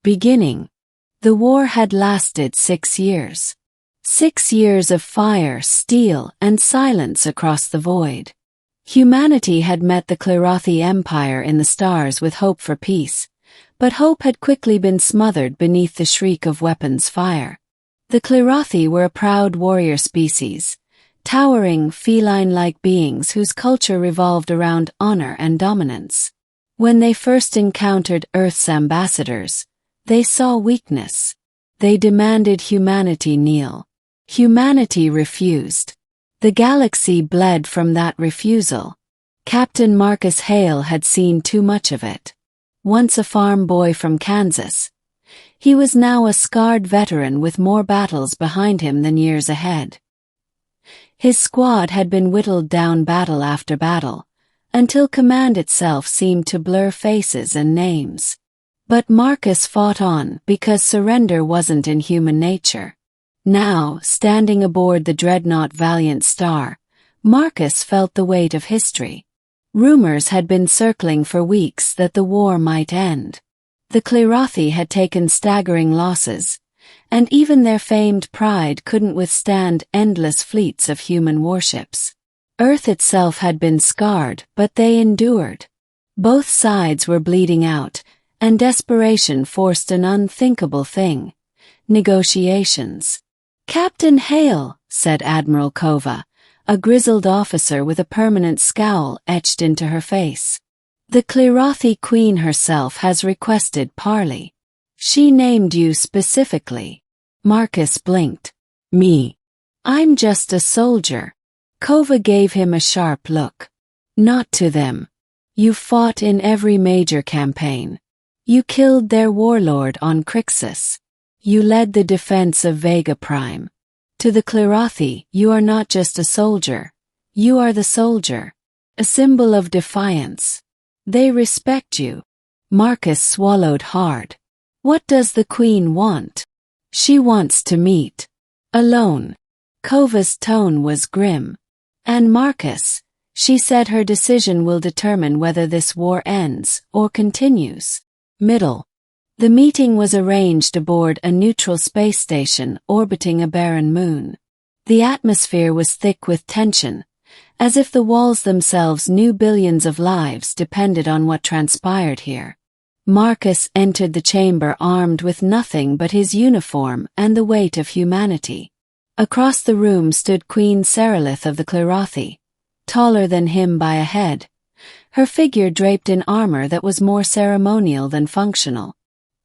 Beginning. The war had lasted 6 years. 6 years of fire, steel, and silence across the void. Humanity had met the Clerathi Empire in the stars with hope for peace, but hope had quickly been smothered beneath the shriek of weapons fire. The Clerathi were a proud warrior species, towering, feline-like beings whose culture revolved around honor and dominance. When they first encountered Earth's ambassadors, they saw weakness. They demanded humanity kneel. Humanity refused. The galaxy bled from that refusal. Captain Marcus Hale had seen too much of it. Once a farm boy from Kansas, he was now a scarred veteran with more battles behind him than years ahead. His squad had been whittled down battle after battle, until command itself seemed to blur faces and names. But Marcus fought on because surrender wasn't in human nature. Now, standing aboard the dreadnought Valiant Star, Marcus felt the weight of history. Rumors had been circling for weeks that the war might end. The Clerathi had taken staggering losses, and even their famed pride couldn't withstand endless fleets of human warships. Earth itself had been scarred, but they endured. Both sides were bleeding out, and desperation forced an unthinkable thing: negotiations. "Captain Hale," said Admiral Kova, a grizzled officer with a permanent scowl etched into her face. "The Clerathi Queen herself has requested parley. She named you specifically." Marcus blinked. "Me? I'm just a soldier." Kova gave him a sharp look. "Not to them. You fought in every major campaign. You killed their warlord on Crixus. You led the defense of Vega Prime. To the Clerathi, you are not just a soldier. You are the soldier. A symbol of defiance. They respect you." Marcus swallowed hard. "What does the Queen want?" "She wants to meet. Alone." Kova's tone was grim. "And Marcus, she said her decision will determine whether this war ends or continues." Middle. The meeting was arranged aboard a neutral space station orbiting a barren moon. The atmosphere was thick with tension, as if the walls themselves knew billions of lives depended on what transpired here. Marcus entered the chamber armed with nothing but his uniform and the weight of humanity. Across the room stood Queen Serelith of the Clerathi, taller than him by a head, her figure draped in armor that was more ceremonial than functional.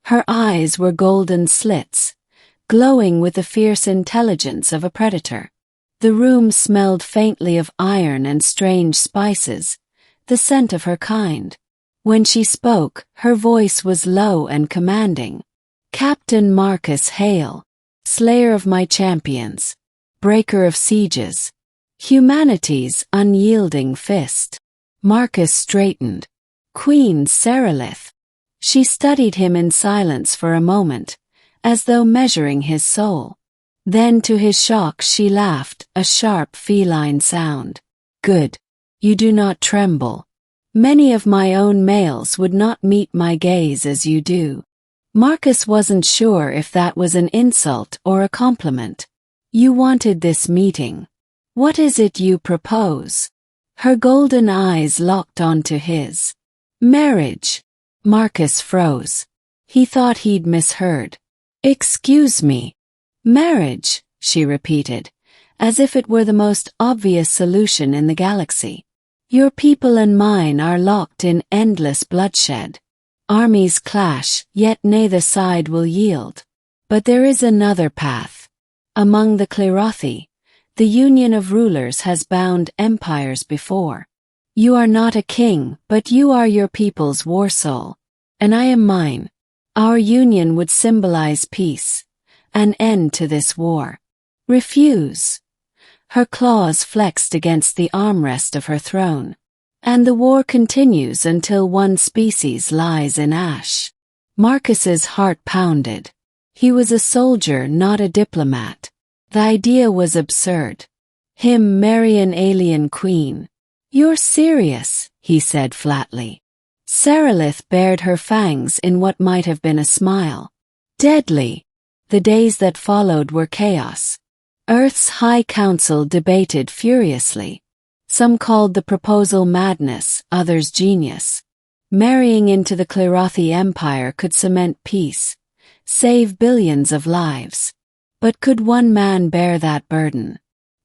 Her eyes were golden slits, glowing with the fierce intelligence of a predator. The room smelled faintly of iron and strange spices, the scent of her kind. When she spoke, her voice was low and commanding. "Captain Marcus Hale, slayer of my champions, breaker of sieges, humanity's unyielding fist." Marcus straightened. "Queen Serelith." She studied him in silence for a moment, as though measuring his soul. Then to his shock she laughed, a sharp feline sound. "Good. You do not tremble. Many of my own males would not meet my gaze as you do." Marcus wasn't sure if that was an insult or a compliment. "You wanted this meeting. What is it you propose?" Her golden eyes locked onto his. "Marriage." Marcus froze. He thought he'd misheard. "Excuse me." "Marriage," she repeated, as if it were the most obvious solution in the galaxy. "Your people and mine are locked in endless bloodshed. Armies clash, yet neither side will yield. But there is another path. Among the Clerathi, the union of rulers has bound empires before. You are not a king, but you are your people's war soul. And I am mine. Our union would symbolize peace, an end to this war. Refuse." Her claws flexed against the armrest of her throne. "And the war continues until one species lies in ash." Marcus's heart pounded. He was a soldier, not a diplomat. The idea was absurd. Him marry an alien queen. "You're serious," he said flatly. Serelith bared her fangs in what might have been a smile. Deadly. The days that followed were chaos. Earth's High Council debated furiously. Some called the proposal madness, others genius. Marrying into the Clerothi Empire could cement peace, save billions of lives. But could one man bear that burden?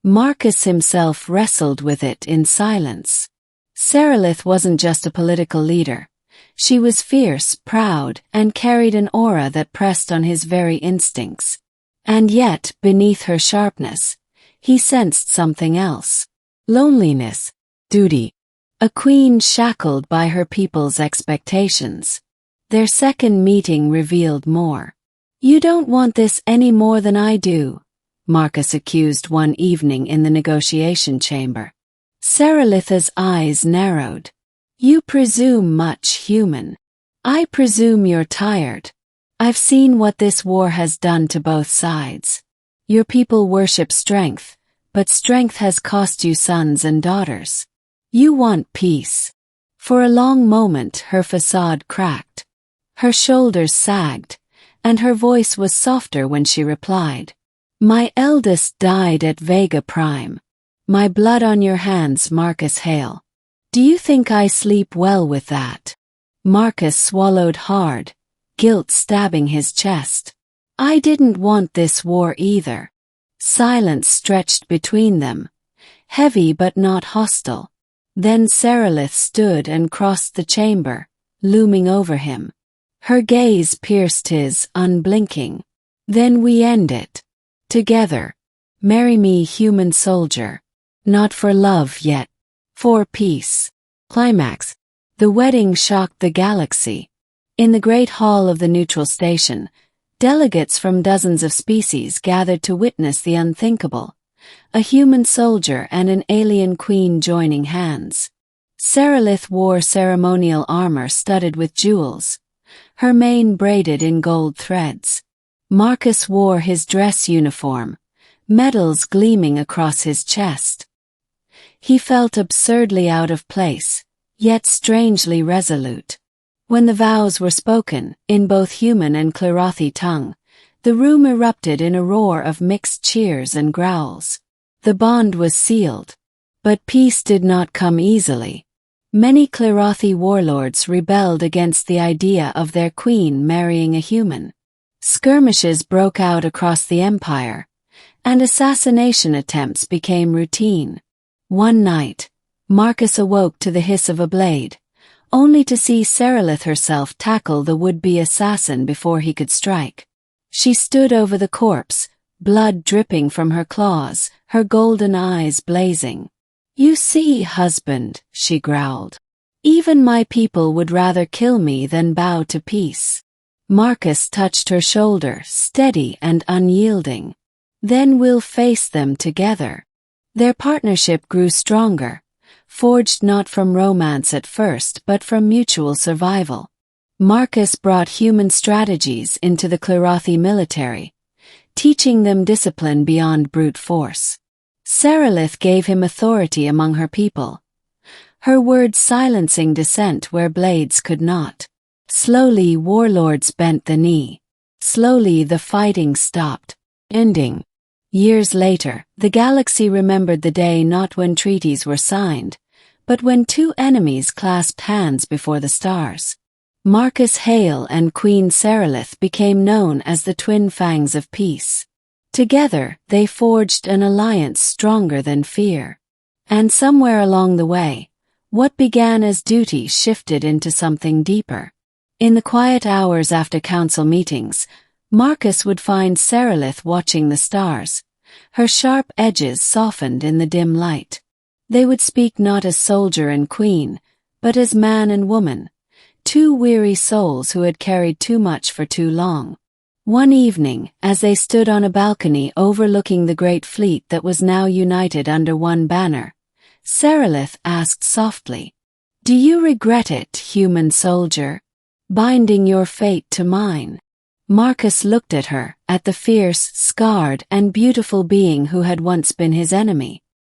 Marcus himself wrestled with it in silence. Serelith wasn't just a political leader. She was fierce, proud, and carried an aura that pressed on his very instincts. And yet, beneath her sharpness, he sensed something else. Loneliness, duty. A queen shackled by her people's expectations. Their second meeting revealed more. "You don't want this any more than I do," Marcus accused one evening in the negotiation chamber. Serelith's eyes narrowed. "You presume much, human. I presume you're tired. I've seen what this war has done to both sides. Your people worship strength, but strength has cost you sons and daughters. You want peace." For a long moment her facade cracked. Her shoulders sagged, and her voice was softer when she replied. "My eldest died at Vega Prime. My blood on your hands, Marcus Hale. Do you think I sleep well with that?" Marcus swallowed hard, guilt stabbing his chest. "I didn't want this war either." Silence stretched between them, heavy but not hostile. Then Serelith stood and crossed the chamber, looming over him. Her gaze pierced his, unblinking. "Then we end it. Together. Marry me, human soldier. Not for love yet. For peace." Climax. The wedding shocked the galaxy. In the great hall of the neutral station, delegates from dozens of species gathered to witness the unthinkable. A human soldier and an alien queen joining hands. Serelith wore ceremonial armor studded with jewels, her mane braided in gold threads. Marcus wore his dress uniform, medals gleaming across his chest. He felt absurdly out of place, yet strangely resolute. When the vows were spoken, in both human and Clerothi tongue, the room erupted in a roar of mixed cheers and growls. The bond was sealed. But peace did not come easily. Many Clerothi warlords rebelled against the idea of their queen marrying a human. Skirmishes broke out across the empire, and assassination attempts became routine. One night, Marcus awoke to the hiss of a blade, only to see Serelith herself tackle the would-be assassin before he could strike. She stood over the corpse, blood dripping from her claws, her golden eyes blazing. "You see, husband," she growled. "Even my people would rather kill me than bow to peace." Marcus touched her shoulder, steady and unyielding. "Then we'll face them together." Their partnership grew stronger, forged not from romance at first but from mutual survival. Marcus brought human strategies into the Clerothi military, teaching them discipline beyond brute force. Serelith gave him authority among her people, her words silencing dissent where blades could not. Slowly warlords bent the knee. Slowly the fighting stopped, ending. Years later, the galaxy remembered the day not when treaties were signed, but when two enemies clasped hands before the stars. Marcus Hale and Queen Serelith became known as the Twin Fangs of Peace. Together, they forged an alliance stronger than fear. And somewhere along the way, what began as duty shifted into something deeper. In the quiet hours after council meetings, Marcus would find Serelith watching the stars, her sharp edges softened in the dim light. They would speak not as soldier and queen, but as man and woman, two weary souls who had carried too much for too long. One evening, as they stood on a balcony overlooking the great fleet that was now united under one banner, Serelith asked softly, "Do you regret it, human soldier? Binding your fate to mine?" Marcus looked at her, at the fierce, scarred, and beautiful being who had once been his enemy.